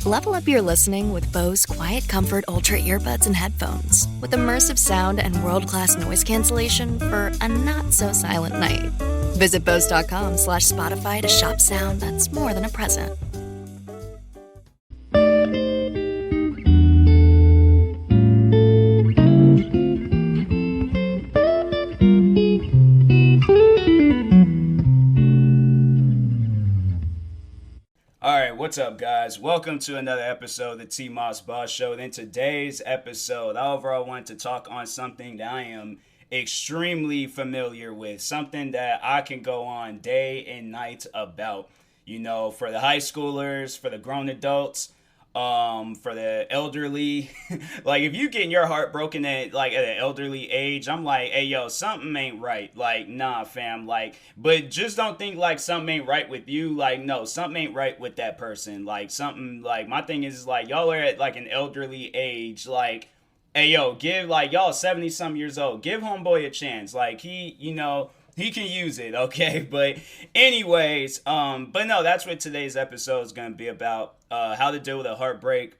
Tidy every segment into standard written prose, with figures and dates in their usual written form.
Level up your listening with Bose Quiet Comfort Ultra earbuds and headphones. With immersive sound and world-class noise cancellation for a not-so-silent night. Visit Bose.com/Spotify to shop sound that's more than a present. What's up, guys? Welcome to another episode of the TMossBoss Show. And in today's episode, I overall want to talk on something that I am extremely familiar with, something that I can go on day and night about. You know, for the high schoolers, for the grown adults, for the elderly. Like, if you getting your heart broken at an elderly age, I'm like, hey, yo, something ain't right. Like, nah, fam. Like, but just don't think like something ain't right with you. Like, no, something ain't right with that person. Like, something, like, my thing is like, y'all are at like an elderly age. Like, hey, yo, give, like, y'all 70 some years old, give homeboy a chance. Like, he, you know, he can use it, okay? But anyways, but no, that's what today's episode is going to be about. How to deal with a heartbreak,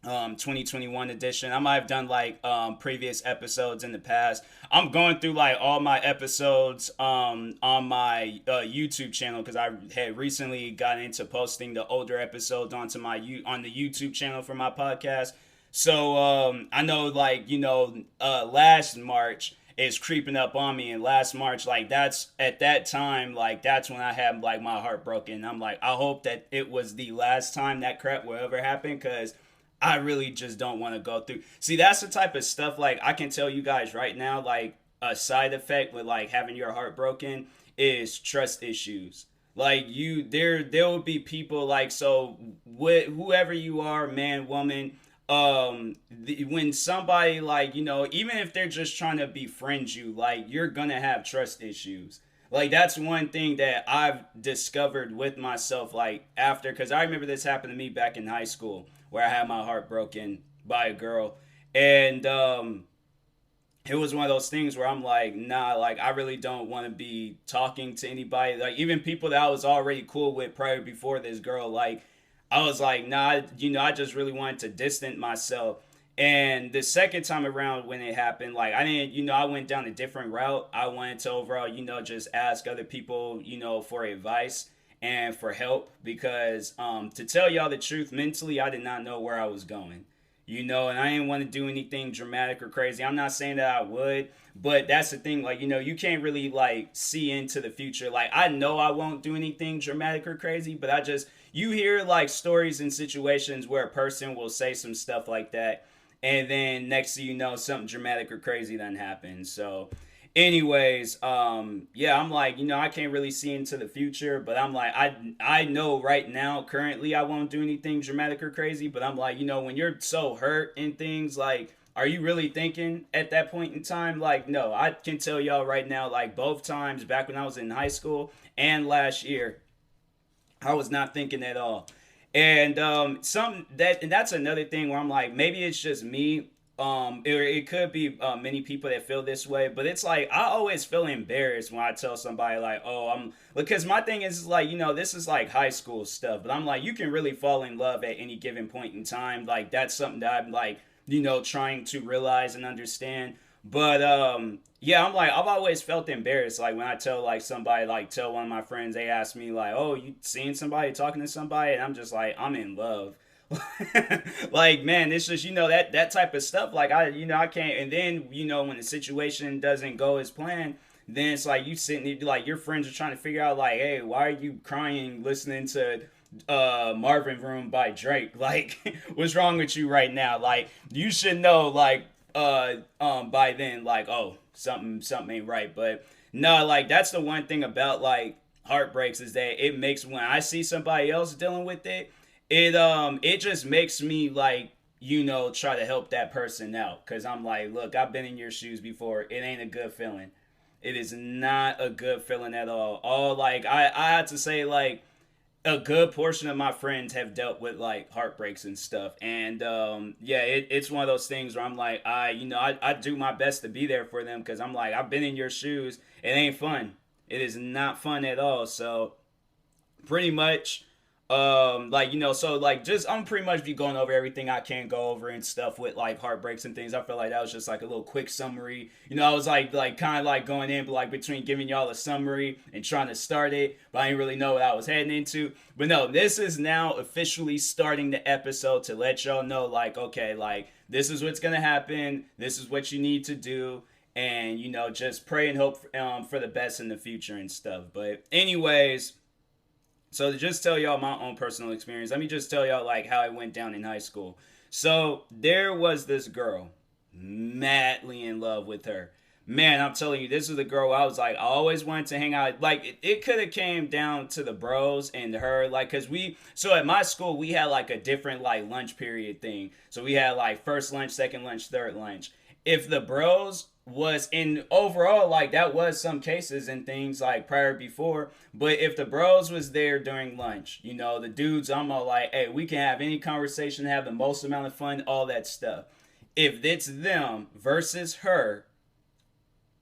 2021 edition. I might have done like previous episodes in the past. I'm going through like all my episodes on my YouTube channel, because I had recently gotten into posting the older episodes onto on the YouTube channel for my podcast. So I know, like, you know, last March is creeping up on me, and last March, like, that's at that time, like, that's when I had like my heart broken. I'm like, I hope that it was the last time that crap will ever happen, because I really just don't want to go through. See, that's the type of stuff, like, I can tell you guys right now, like, a side effect with like having your heart broken is trust issues. Like, there will be people, like, so whoever you are, man, woman, when somebody, like, you know, even if they're just trying to befriend you, like, you're gonna have trust issues. Like, that's one thing that I've discovered with myself, like, after, because I remember this happened to me back in high school, where I had my heart broken by a girl, and it was one of those things where I'm like, nah, like, I really don't want to be talking to anybody, like, even people that I was already cool with prior before this girl. Like, I was like, nah, you know, I just really wanted to distance myself. And the second time around when it happened, like, I didn't, you know, I went down a different route. I wanted to overall, you know, just ask other people, you know, for advice and for help, because to tell y'all the truth, mentally, I did not know where I was going. You know, and I didn't want to do anything dramatic or crazy. I'm not saying that I would, but that's the thing. Like, you know, you can't really, like, see into the future. Like, I know I won't do anything dramatic or crazy, but you hear, like, stories and situations where a person will say some stuff like that, and then next thing you know, something dramatic or crazy then happens. So, anyways, yeah, I'm like, you know, I can't really see into the future, but I'm like, I know right now, currently, I won't do anything dramatic or crazy, but I'm like, you know, when you're so hurt and things, like, are you really thinking at that point in time? Like, no, I can tell y'all right now, like, both times back when I was in high school and last year, I was not thinking at all. And that's another thing where I'm like, maybe it's just me. It could be many people that feel this way, but it's like, I always feel embarrassed when I tell somebody, like, oh, because my thing is like, you know, this is like high school stuff, but I'm like, you can really fall in love at any given point in time. Like, that's something that I'm like, you know, trying to realize and understand. But yeah, I'm like, I've always felt embarrassed, like, when I tell, like, somebody, like, tell one of my friends, they ask me, like, oh, you seeing somebody, talking to somebody, and I'm just like, I'm in love. Like, man, it's just, you know, that type of stuff, like, I can't. And then, you know, when the situation doesn't go as planned, then it's like you sitting there, like, your friends are trying to figure out, like, hey, why are you crying listening to Marvin Room by Drake? Like, what's wrong with you right now? Like, you should know, like, by then, like, oh, something ain't right. But no, like, that's the one thing about, like, heartbreaks, is that it makes, when I see somebody else dealing with it just makes me, like, you know, try to help that person out, because I'm like, look, I've been in your shoes before. It ain't a good feeling. It is not a good feeling at all. Like, I had to say, like, a good portion of my friends have dealt with, like, heartbreaks and stuff, and yeah, it's one of those things where I'm like, I do my best to be there for them, because I'm like, I've been in your shoes. It ain't fun. It is not fun at all. So pretty much, Like, so like just I'm pretty much be going over everything I can go over and stuff with like heartbreaks and things. I feel like that was just like a little quick summary. I was like kind of like going in, but like between giving y'all a summary and trying to start it, but I didn't really know what I was heading into. But no, this is now officially starting the episode to let y'all know, like, okay, like this is what's gonna happen. This is what you need to do. And just pray and hope for the best in the future and stuff. But anyways, so to just tell y'all my own personal experience, let me just tell y'all like how it went down in high school. So there was this girl, madly in love with her. Man, I'm telling you, this is the girl I was like, I always wanted to hang out. Like it could have came down to the bros and her, like, so at my school, we had like a different like lunch period thing. So we had like first lunch, second lunch, third lunch. If the bros was in overall, like that was some cases and things like prior before, but if the bros was there during lunch, the dudes, I'm all like, hey, we can have any conversation, have the most amount of fun, all that stuff. If it's them versus her,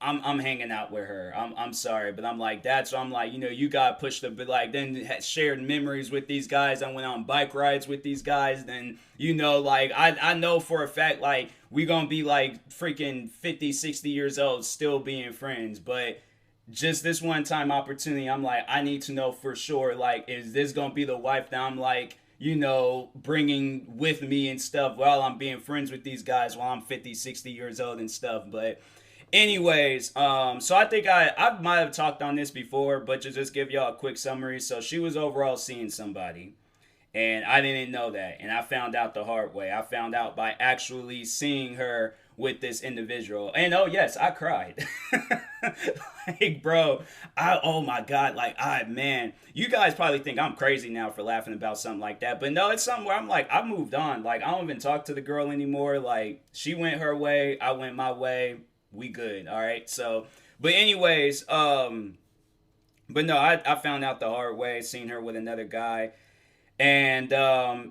I'm hanging out with her. I'm sorry, but I'm like, that's why I'm like, you got pushed a bit, like, then had shared memories with these guys. I went on bike rides with these guys. Then, like, I know for a fact, like, we gonna be like freaking 50, 60 years old still being friends. But just this one time opportunity, I'm like, I need to know for sure, like, is this gonna be the wife that I'm like, bringing with me and stuff while I'm being friends with these guys while I'm 50, 60 years old and stuff. But anyways, so I think I might have talked on this before, but to just give y'all a quick summary. So she was overall seeing somebody, and I didn't know that, and I found out the hard way. I found out by actually seeing her with this individual, and oh yes, I cried. Like, bro, oh my god, like, man, you guys probably think I'm crazy now for laughing about something like that, but no, it's something where I'm like, I moved on. Like, I don't even talk to the girl anymore. Like, she went her way, I went my way. We good, all right? So, but anyways, but no, I found out the hard way, seen her with another guy, and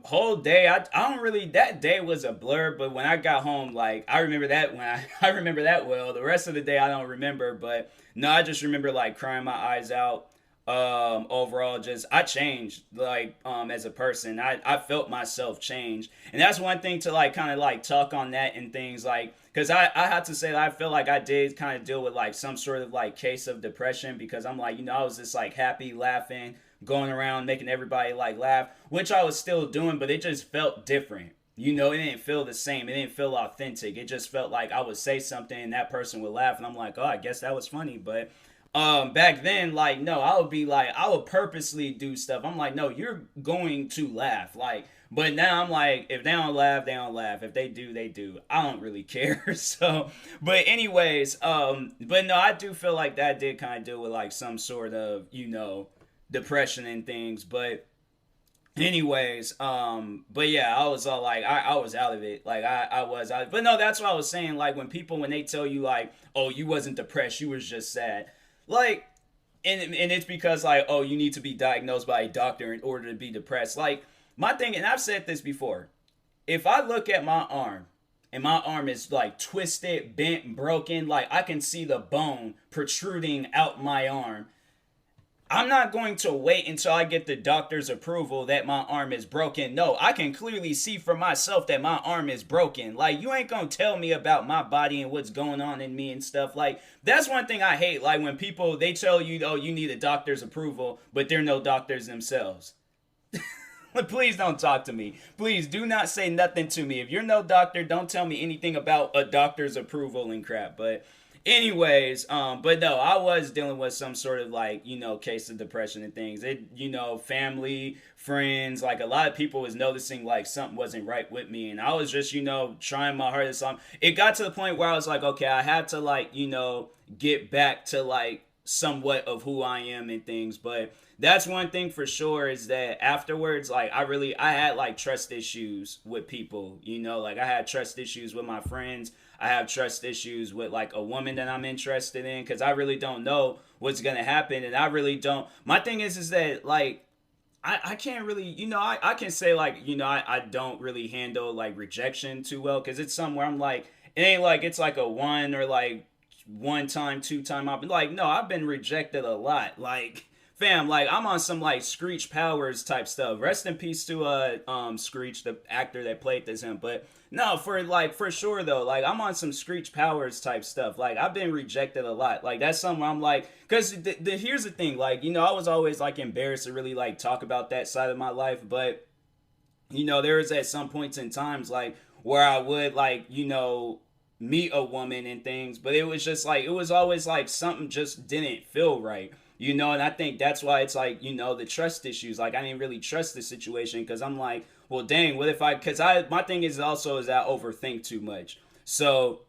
whole day, I don't really, that day was a blur, but when I got home, like, I remember that I remember that well. The rest of the day, I don't remember, but no, I just remember, like, crying my eyes out. Overall, just I changed, like, as a person. I felt myself change, and that's one thing to like kind of like talk on that and things, like, because I had to say that I feel like I did kind of deal with like some sort of like case of depression, because I'm like, I was just like happy, laughing, going around making everybody like laugh, which I was still doing, but it just felt different. It didn't feel the same. It didn't feel authentic. It just felt like I would say something and that person would laugh, and I'm like, oh, I guess that was funny. But back then, like, no, I would purposely do stuff. I'm like, no, you're going to laugh. Like, but now I'm like, if they don't laugh, they don't laugh. If they do, they do. I don't really care. So, but anyways, but no, I do feel like that did kind of deal with like some sort of, depression and things. But anyways, but yeah, I was all like, I was out of it. Like, I was out. But no, that's what I was saying. Like, when they tell you like, oh, you wasn't depressed, you was just sad. Like, and it's because like, oh, you need to be diagnosed by a doctor in order to be depressed. Like, my thing, and I've said this before, if I look at my arm and my arm is like twisted, bent, broken, like I can see the bone protruding out my arm, I'm not going to wait until I get the doctor's approval that my arm is broken. No, I can clearly see for myself that my arm is broken. Like, you ain't gonna tell me about my body and what's going on in me and stuff. Like, that's one thing I hate. Like, when people, they tell you, oh, you need a doctor's approval, but they're no doctors themselves. Please don't talk to me. Please do not say nothing to me. If you're no doctor, don't tell me anything about a doctor's approval and crap. But anyways, but no, I was dealing with some sort of like, case of depression and things. It, family, friends, like a lot of people was noticing like something wasn't right with me. And I was just, trying my hardest. It got to the point where I was like, okay, I had to like, get back to like somewhat of who I am and things. But that's one thing for sure, is that afterwards, like, I had like trust issues with people, like I had trust issues with my friends. I have trust issues with like a woman that I'm interested in, because I really don't know what's going to happen. And I really don't. My thing is that like, I can't really, I can say like, I don't really handle like rejection too well, because it's somewhere I'm like, it ain't like it's like a one or like one time, two time. Like, no, I've been rejected a lot. Like, fam, like I'm on some like Screech Powers type stuff. Rest in peace to Screech, the actor that played this him. But no, for sure though, like I'm on some Screech Powers type stuff. Like I've been rejected a lot. Like that's something I'm like, cause here's the thing, like I was always like embarrassed to really like talk about that side of my life, but there is at some points in times like where I would like meet a woman and things, but it was just like it was always like something just didn't feel right. And I think that's why it's like, the trust issues. Like, I didn't really trust the situation because I'm like, well, dang, what if my thing is also is that I overthink too much. So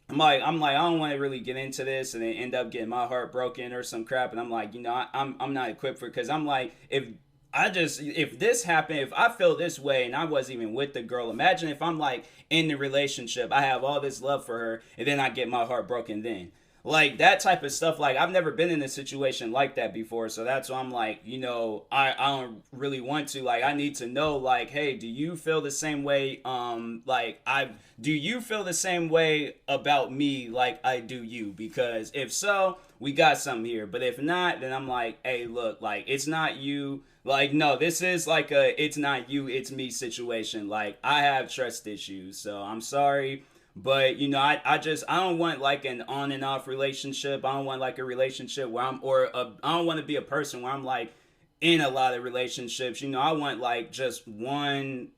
I'm like, I don't want to really get into this and then end up getting my heart broken or some crap. And I'm like, I'm not equipped for it because I'm like, if this happened, if I feel this way and I wasn't even with the girl, imagine if I'm like in the relationship, I have all this love for her and then I get my heart broken then. Like that type of stuff, like I've never been in a situation like that before, so that's why I'm like, I don't really want to. Like I need to know, like, hey, do you feel the same way? Do you feel the same way about me like I do you? Because if so, we got something here. But if not, then I'm like, hey, look, like it's not you. Like no, this is like a it's not you, it's me situation. Like I have trust issues, so I'm sorry. But I don't want like an on and off relationship. I don't want like a relationship where I don't want to be a person where I'm like in a lot of relationships. I want like just one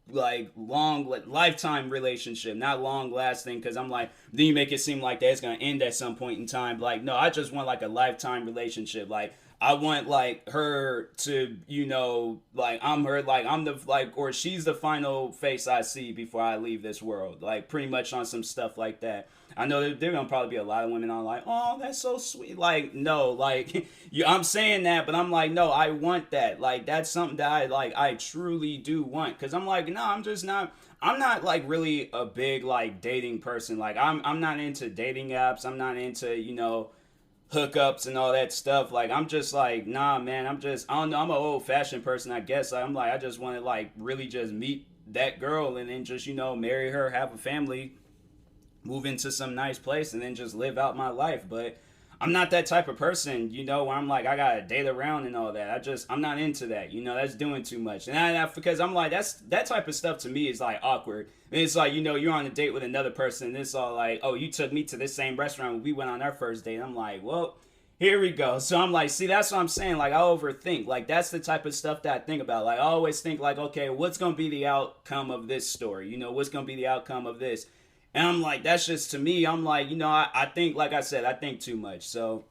like long lifetime relationship, not long lasting, because I'm like, then you make it seem like that's gonna end at some point in time. Like no, I just want like a lifetime relationship. Like I want like her to, like I'm her, like I'm the like, or she's the final face I see before I leave this world. Like pretty much on some stuff like that. I know there gonna probably be a lot of women on like, oh, that's so sweet. Like no, like I'm saying that, but I'm like, no, I want that. Like that's something that I truly do want. Cause I'm like, no, I'm not like really a big like dating person. Like I'm not into dating apps. I'm not into hookups and all that stuff. Like I'm just like, nah, man, I don't know, I'm an old fashioned person, I guess. I'm like, I just want to like really just meet that girl and then just marry her, have a family, move into some nice place, and then just live out my life. But I'm not that type of person, where I'm like, I gotta date around and all that. I'm not into that. That's doing too much. And because I'm like, that type of stuff to me is like awkward. And it's like, you're on a date with another person and it's all like, oh, you took me to this same restaurant when we went on our first date. I'm like, well, here we go. So I'm like, see, that's what I'm saying. Like, I overthink. Like, that's the type of stuff that I think about. Like, I always think like, okay, what's going to be the outcome of this story? What's going to be the outcome of this? And I'm like, that's just to me. I'm like, I think, like I said, I think too much. So,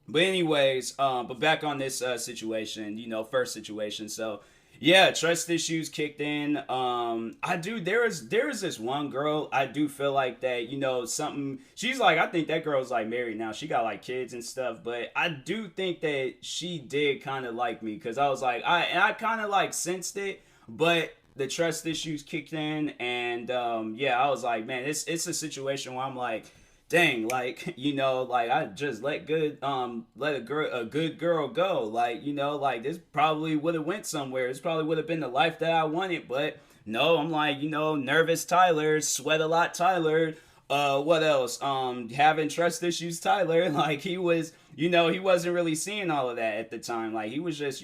but anyways, but back on this situation, first situation. So, yeah, trust issues kicked in. There is this one girl, I do feel like that, something, she's like, I think that girl's like married now. She got like kids and stuff, but I do think that she did kind of like me because I was like, I kind of like sensed it, but the trust issues kicked in, and I was like, man, it's a situation where I'm like, dang, like like I just let a good girl go, like like this probably would have went somewhere. This probably would have been the life that I wanted, but no, I'm like nervous Tyler, sweat a lot Tyler. What else? Having trust issues Tyler. Like he was, he wasn't really seeing all of that at the time. Like he was just,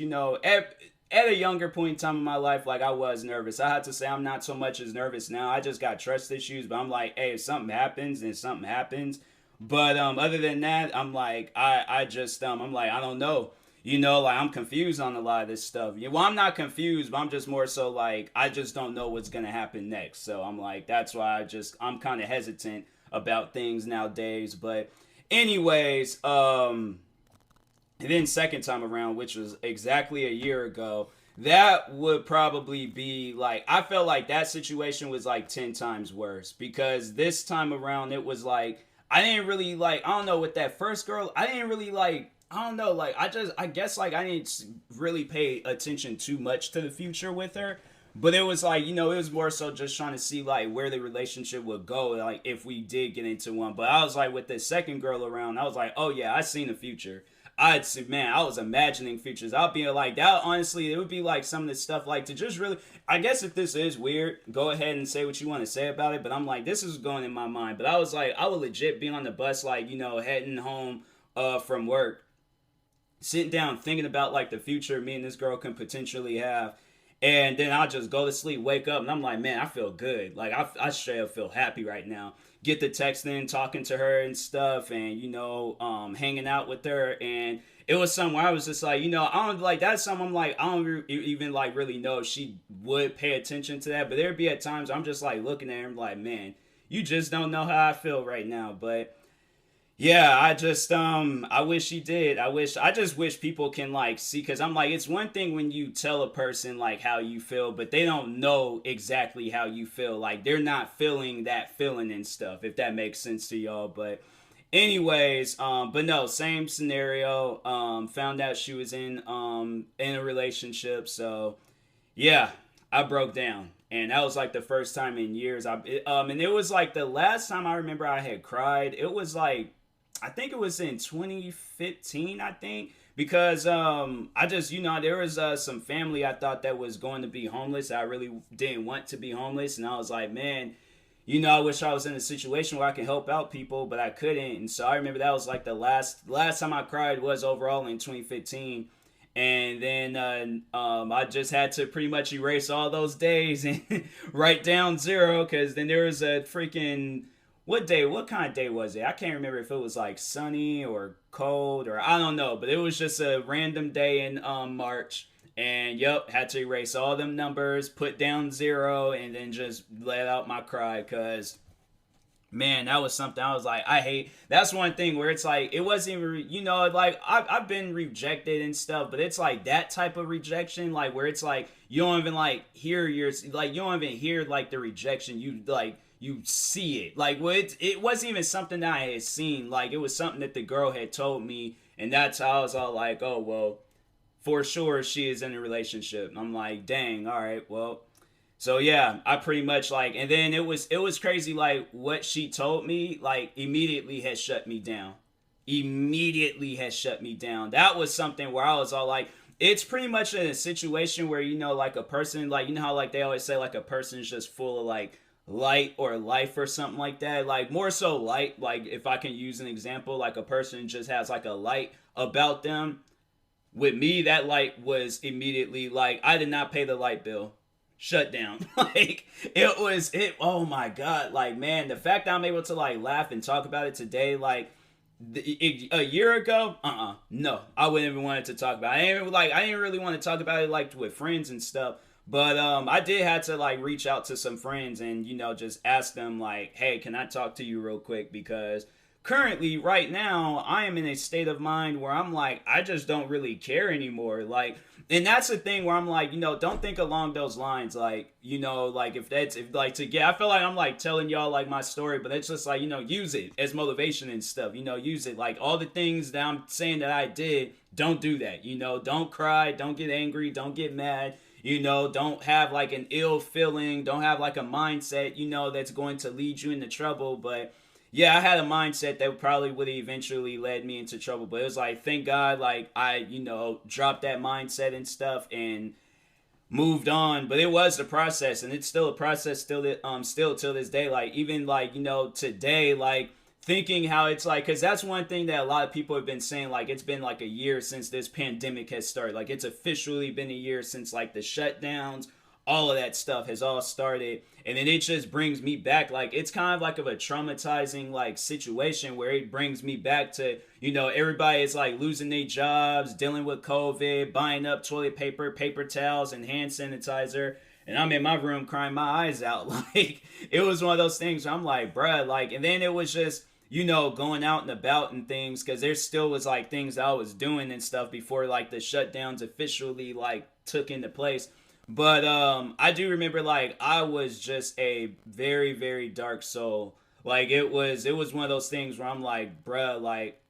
at a younger point in time in my life, like I was nervous. I had to say I'm not so much as nervous now. I just got trust issues, but I'm like, hey, if something happens, then something happens. But other than that, I'm like, I'm like, I don't know. Like I'm confused on a lot of this stuff. Yeah, well, I'm not confused, but I'm just more so like, I just don't know what's gonna happen next. So I'm like, that's why I'm kind of hesitant about things nowadays. But anyways, and then second time around, which was exactly a year ago, that would probably be like, I felt like that situation was like 10 times worse because this time around it was like, I didn't really like, I don't know, with that first girl, I didn't really like, I don't know, like I guess like I didn't really pay attention too much to the future with her. But it was like, it was more so just trying to see like where the relationship would go, like if we did get into one. But I was like, with the second girl around, I was like, oh yeah, I seen the future. I was imagining futures. I'll be like, that honestly, it would be like some of this stuff, like to just really, I guess if this is weird, go ahead and say what you want to say about it. But I'm like, this is going in my mind. But I was like, I would legit be on the bus, like, heading home from work. sitting down thinking about like the future me and this girl can potentially have. And then I'll just go to sleep, wake up, and I'm like, man, I feel good. Like, I straight up feel happy right now. Get the texting, talking to her and stuff, and, hanging out with her. And it was something where I was just like, I don't, like, that's something I'm like, I don't even, like, really know if she would pay attention to that. But there'd be at times I'm just, like, looking at her and like, man, you just don't know how I feel right now. But yeah, I wish he did. I just wish people can like see, because I'm like, it's one thing when you tell a person like how you feel, but they don't know exactly how you feel. Like they're not feeling that feeling and stuff, if that makes sense to y'all. But anyways, but no, same scenario. Found out she was in a relationship, so yeah, I broke down. And that was like the first time in years. And it was like the last time I remember I had cried. It was like, I think it was in 2015, I think, because I just, there was some family I thought that was going to be homeless. I really didn't want to be homeless, and I was like, man, I wish I was in a situation where I could help out people, but I couldn't. And so I remember that was like the last time I cried was overall in 2015. And then I just had to pretty much erase all those days and write down 0, because then there was a freaking... What kind of day was it? I can't remember if it was like sunny or cold or I don't know, but it was just a random day in March. And yep, had to erase all them numbers, put down 0, and then just let out my cry, because man, that was something I was like, I hate. That's one thing where it's like, it wasn't even, like I've been rejected and stuff, but it's like that type of rejection, like where it's like, you don't even like hear you don't even hear like the rejection. You see it. Like, well, it wasn't even something that I had seen. Like, it was something that the girl had told me. And that's how I was all like, oh, well, for sure she is in a relationship. And I'm like, dang, all right, well. So, yeah, I pretty much like, and then it was crazy. Like, what she told me, like, immediately has shut me down. That was something where I was all like, it's pretty much in a situation where, like a person, like, how like they always say, like a person is just full of like, light or life or something like that, like more so light. Like if I can use an example, like a person just has like a light about them. With me, that light was immediately like, I did not pay the light bill, shut down. Like oh my god, like man, the fact that I'm able to like laugh and talk about it today, like a year ago, no, I wouldn't even wanted to talk about it. I didn't really want to talk about it like with friends and stuff. But I did have to like reach out to some friends and just ask them like, hey, can I talk to you real quick, because currently right now I am in a state of mind where I'm like, I just don't really care anymore. Like, and that's the thing where I'm like, don't think along those lines. Like, like if I feel like I'm like telling y'all like my story, but it's just like, use it as motivation and stuff, use it like all the things that I'm saying that I did. Don't do that. Don't cry, don't get angry, don't get mad. Don't have like an ill feeling. Don't have like a mindset, that's going to lead you into trouble. But yeah, I had a mindset that probably would have eventually led me into trouble. But it was like, thank God, like I, dropped that mindset and stuff and moved on. But it was a process, and it's still a process still till this day. Like even like, today, like thinking how it's like, because that's one thing that a lot of people have been saying, like it's been like a year since this pandemic has started. Like it's officially been a year since like the shutdowns, all of that stuff has all started. And then it just brings me back, like it's kind of like a traumatizing like situation where it brings me back to, everybody is like losing their jobs, dealing with COVID, buying up toilet paper, paper towels, and hand sanitizer. And I'm in my room crying my eyes out. Like it was one of those things where I'm like, bruh, like, and then it was just, going out and about and things, because there still was like things I was doing and stuff before like the shutdowns officially like took into place. But I do remember like I was just a very, very dark soul. Like it was one of those things where I'm like, bruh, like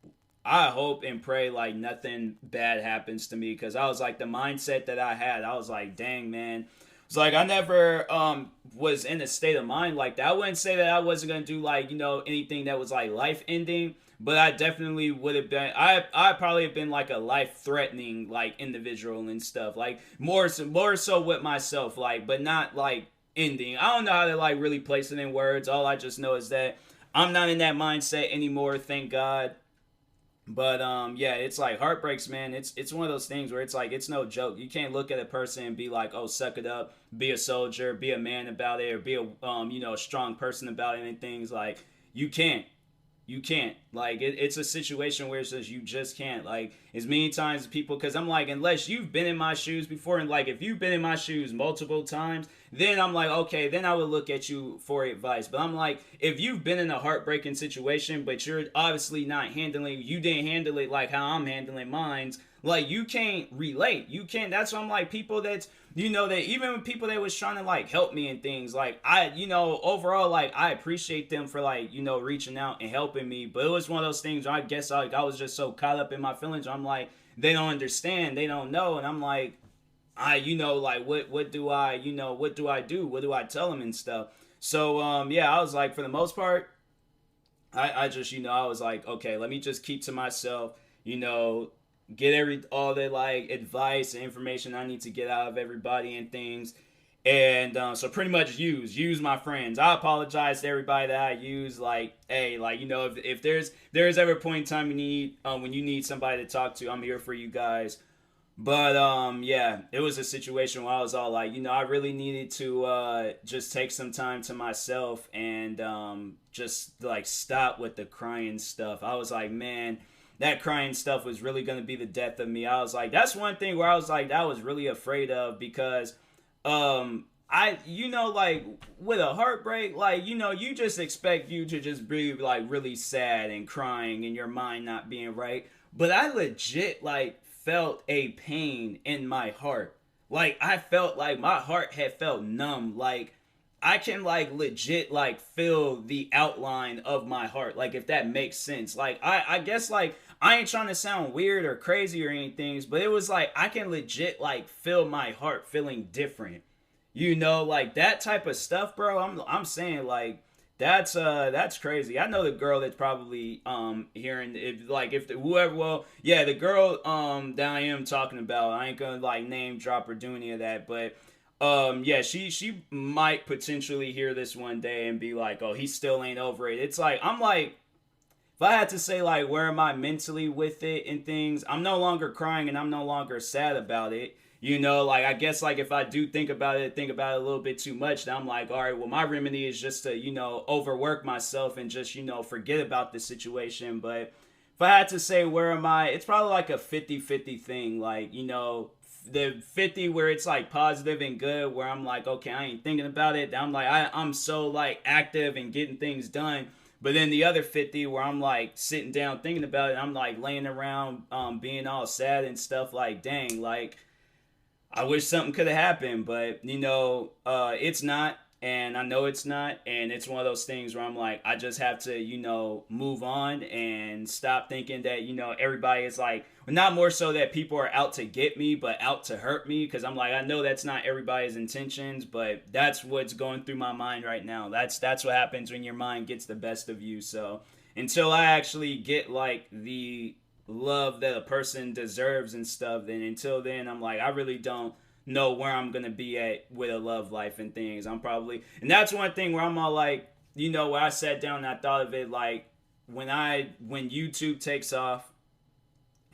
I hope and pray like nothing bad happens to me, because I was like the mindset that I had, I was like, dang man. It's like I never was in a state of mind like that. I wouldn't say that I wasn't gonna do like anything that was like life ending, but I definitely would have been. I probably have been like a life threatening like individual and stuff. Like more so with myself, like, but not like ending. I don't know how to like really place it in words. All I just know is that I'm not in that mindset anymore. Thank God. But yeah, it's like Heartbreaks, man. It's one of those things where it's like it's no joke. You can't look at a person and be like, oh, suck it up, be a soldier, be a man about it, or be a a strong person about it, and things like you can't. You can't. Like, it's a situation where it says you just can't. Like, as many times as people, because I'm like, unless you've been in my shoes before, and like, if you've been in my shoes multiple times, then I'm like, okay, then I would look at you for advice. But I'm like, if you've been in a heartbreaking situation, but you're obviously not handling, you didn't handle it like how I'm handling mine's, like, you can't relate. You can't. That's why I'm like, people that's, that even with people that was trying to like help me and things, like, I, overall, like, I appreciate them for like, reaching out and helping me. But it was one of those things where I guess like I was just so caught up in my feelings. I'm like, they don't understand, they don't know. And I'm like, like, what do I, what do I do? What do I tell them and stuff? So, yeah, I was like, for the most part, I just, I was like, okay, let me just keep to myself, get all the like advice and information I need to get out of everybody and things. And so pretty much use my friends. I apologize to everybody that I use. Like, hey, like, if there's ever a point in time you need when you need somebody to talk to, I'm here for you guys. But yeah, it was a situation where I was all like, I really needed to just take some time to myself and just like stop with the crying stuff. I was like, man, that crying stuff was really going to be the death of me. I was like, that's one thing where I was like, that I was really afraid of, because I, like, with a heartbreak, like, you just expect you to just be like really sad and crying and your mind not being right. But I legit like felt a pain in my heart. Like, I felt like my heart had felt numb. Like, I can like legit like feel the outline of my heart, like, if that makes sense. Like, I guess like I ain't trying to sound weird or crazy or anything, but it was like I can legit like feel my heart feeling different, like that type of stuff, bro. I'm saying, like, that's crazy. I know the girl that's probably hearing, whoever, well, yeah, the girl that I am talking about, I ain't gonna like name drop or do any of that, but yeah, she might potentially hear this one day and be like, oh, he still ain't over it. It's like, I'm like, if I had to say like where am I mentally with it and things, I'm no longer crying and I'm no longer sad about it. Like, I guess like if I do think about it a little bit too much, then I'm like, all right, well, my remedy is just to, overwork myself and just, forget about the situation. But if I had to say where am I, it's probably like a 50-50 thing. Like, the 50 where it's like positive and good, where I'm like, okay, I ain't thinking about it. I'm like, I'm so like active and getting things done. But then the other 50 where I'm like sitting down thinking about it, I'm like laying around being all sad and stuff, like, dang, like, I wish something could have happened, but it's not, and I know it's not, and it's one of those things where I'm like, I just have to, move on and stop thinking that, everybody is like, not more so that people are out to get me, but out to hurt me, because I'm like, I know that's not everybody's intentions, but that's what's going through my mind right now. That's what happens when your mind gets the best of you. So until I actually get like the love that a person deserves and stuff, then until then, I'm like, I really don't know where I'm gonna be at with a love life and things. I'm probably, and that's one thing where I'm all like, where I sat down and I thought of it, like, when YouTube takes off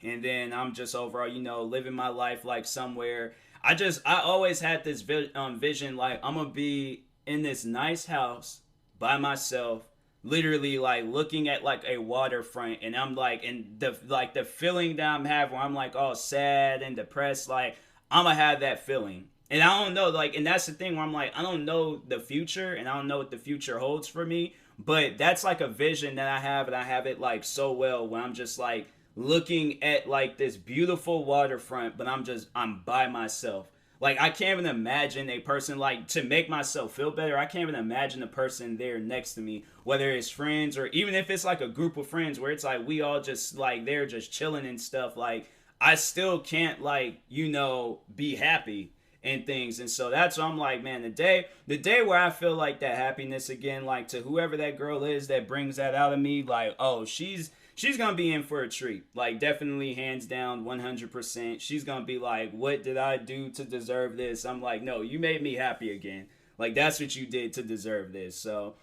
and then I'm just overall, living my life like somewhere, I always had this vision, like, I'm gonna be in this nice house by myself, literally like looking at like a waterfront, and I'm like, and the feeling that I'm having, where I'm like all sad and depressed, like, I'm gonna have that feeling. And I don't know, like, and that's the thing where I'm like, I don't know the future and I don't know what the future holds for me, but that's like a vision that I have, and I have it like so well, when I'm just like looking at like this beautiful waterfront, but I'm by myself. Like, I can't even imagine a person, like, to make myself feel better, I can't even imagine a person there next to me, whether it's friends or even if it's like a group of friends where it's like we all just like, they're just chilling and stuff. Like, I still can't, like, be happy and things. And so that's why I'm like, man, the day where I feel like that happiness again, like, to whoever that girl is that brings that out of me, like, oh, she's gonna be in for a treat. Like, definitely, hands down, 100%. She's gonna be like, what did I do to deserve this? I'm like, no, you made me happy again. Like, that's what you did to deserve this. So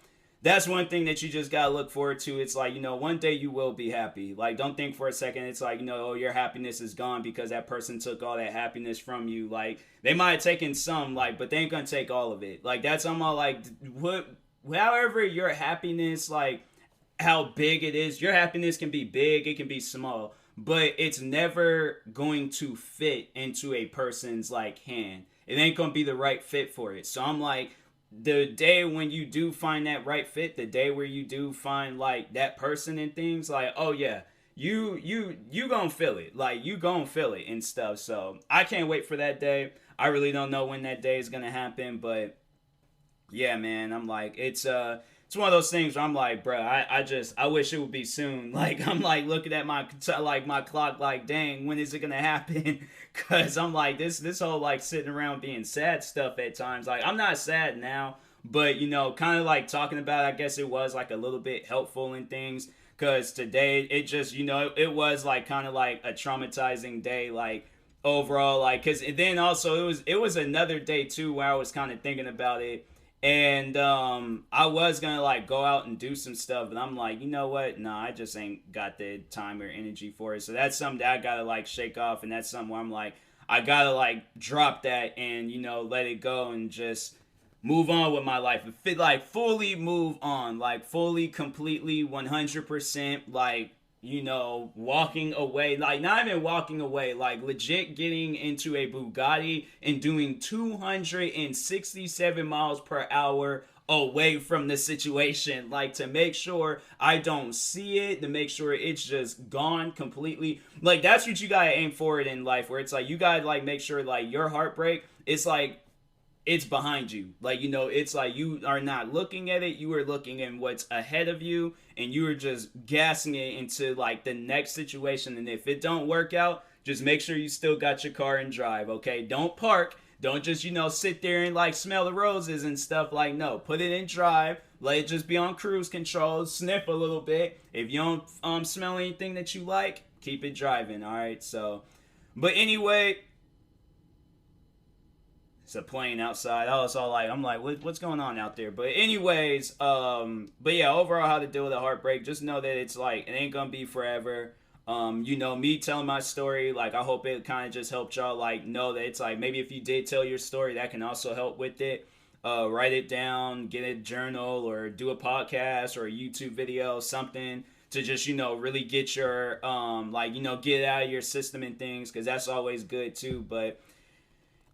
that's one thing that you just gotta look forward to. It's like, one day you will be happy. Like, don't think for a second it's like, oh, your happiness is gone because that person took all that happiness from you. Like, they might have taken some, like, but they ain't gonna take all of it. Like, that's almost like, however your happiness, like, how big it is, your happiness can be big, it can be small, but it's never going to fit into a person's, like, hand. It ain't gonna be the right fit for it. So I'm like, the day when you do find that right fit, the day where you do find like that person and things, like, oh yeah, you gonna feel it, like you gonna feel it and stuff. So I can't wait for that day. I really don't know when that day is gonna happen, but yeah, man, I'm like, it's one of those things where I'm like, bro, I wish it would be soon. Like, I'm like looking at my clock, like, dang, when is it gonna happen? Cause I'm like, this whole like sitting around being sad stuff at times. Like, I'm not sad now, but kind of like talking about it, I guess it was like a little bit helpful in things. Cause today it just, it was like kind of like a traumatizing day, like overall, like, cause then also it was another day too where I was kind of thinking about it. And I was gonna like go out and do some stuff, but I'm like, you know what? Nah, I just ain't got the time or energy for it. So that's something that I gotta like shake off, and that's something where I'm like, I gotta like drop that and let it go and just move on with my life. Like fully move on, like fully, completely, 100%, like walking away, like not even walking away, like legit getting into a Bugatti and doing 267 miles per hour away from the situation, like to make sure I don't see it, to make sure it's just gone completely. Like that's what you gotta aim for it in life, where it's like you gotta like make sure like your heartbreak, it's like it's behind you. Like, it's like you are not looking at it. You are looking at what's ahead of you, and you are just gassing it into like the next situation. And if it don't work out, just make sure you still got your car and drive, okay? Don't park. Don't just, sit there and like smell the roses and stuff. Like, no, put it in drive. Let it just be on cruise control. Sniff a little bit. If you don't smell anything that you like, keep it driving, all right? So, but anyway, it's a plane outside. I was all like, I'm like, what's going on out there? But anyways, but yeah, overall, how to deal with a heartbreak. Just know that it's like, it ain't gonna be forever. Me telling my story, like, I hope it kind of just helped y'all, like, know that it's like, maybe if you did tell your story, that can also help with it. Write it down, get a journal, or do a podcast or a YouTube video, something to just, really get your, get it out of your system and things, because that's always good too. But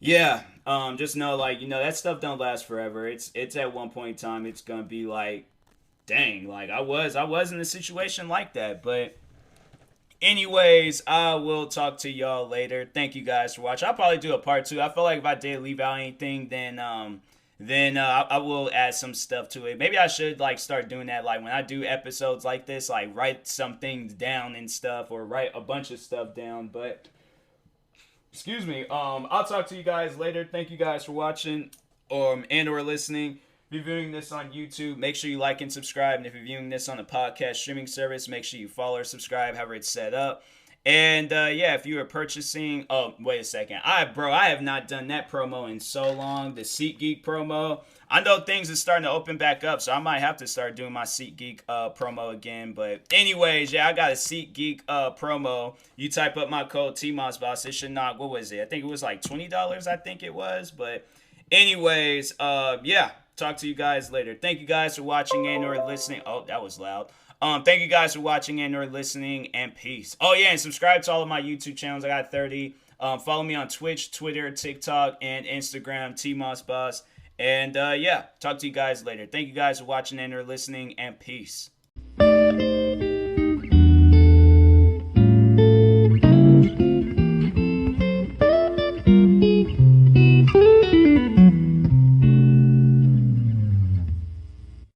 yeah, just know, like, that stuff don't last forever. It's at one point in time, it's gonna be like, dang, like I was in a situation like that. But anyways, I will talk to y'all later. Thank you guys for watching. I'll probably do a part 2. I feel like if I did leave out anything, then I will add some stuff to it. Maybe I should like start doing that, like when I do episodes like this, like write some things down and stuff, or write a bunch of stuff down. But excuse me. I'll talk to you guys later. Thank you guys for watching and or listening. If you're viewing this on YouTube, make sure you like and subscribe. And if you're viewing this on a podcast streaming service, make sure you follow or subscribe, however it's set up. And yeah, if you are purchasing, oh, wait a second. I have not done that promo in so long. The SeatGeek promo. I know things are starting to open back up, so I might have to start doing my SeatGeek promo again. But anyways, yeah, I got a SeatGeek promo. You type up my code TMossBoss. It should not, what was it? I think it was like $20, I think it was. But anyways, yeah, talk to you guys later. Thank you guys for watching and or listening. Oh, that was loud. Thank you guys for watching and or listening, and peace. Oh yeah, and subscribe to all of my YouTube channels. I got 30. Follow me on Twitch, Twitter, TikTok, and Instagram, TMossBoss. And yeah, talk to you guys later. Thank you guys for watching and or listening, and peace.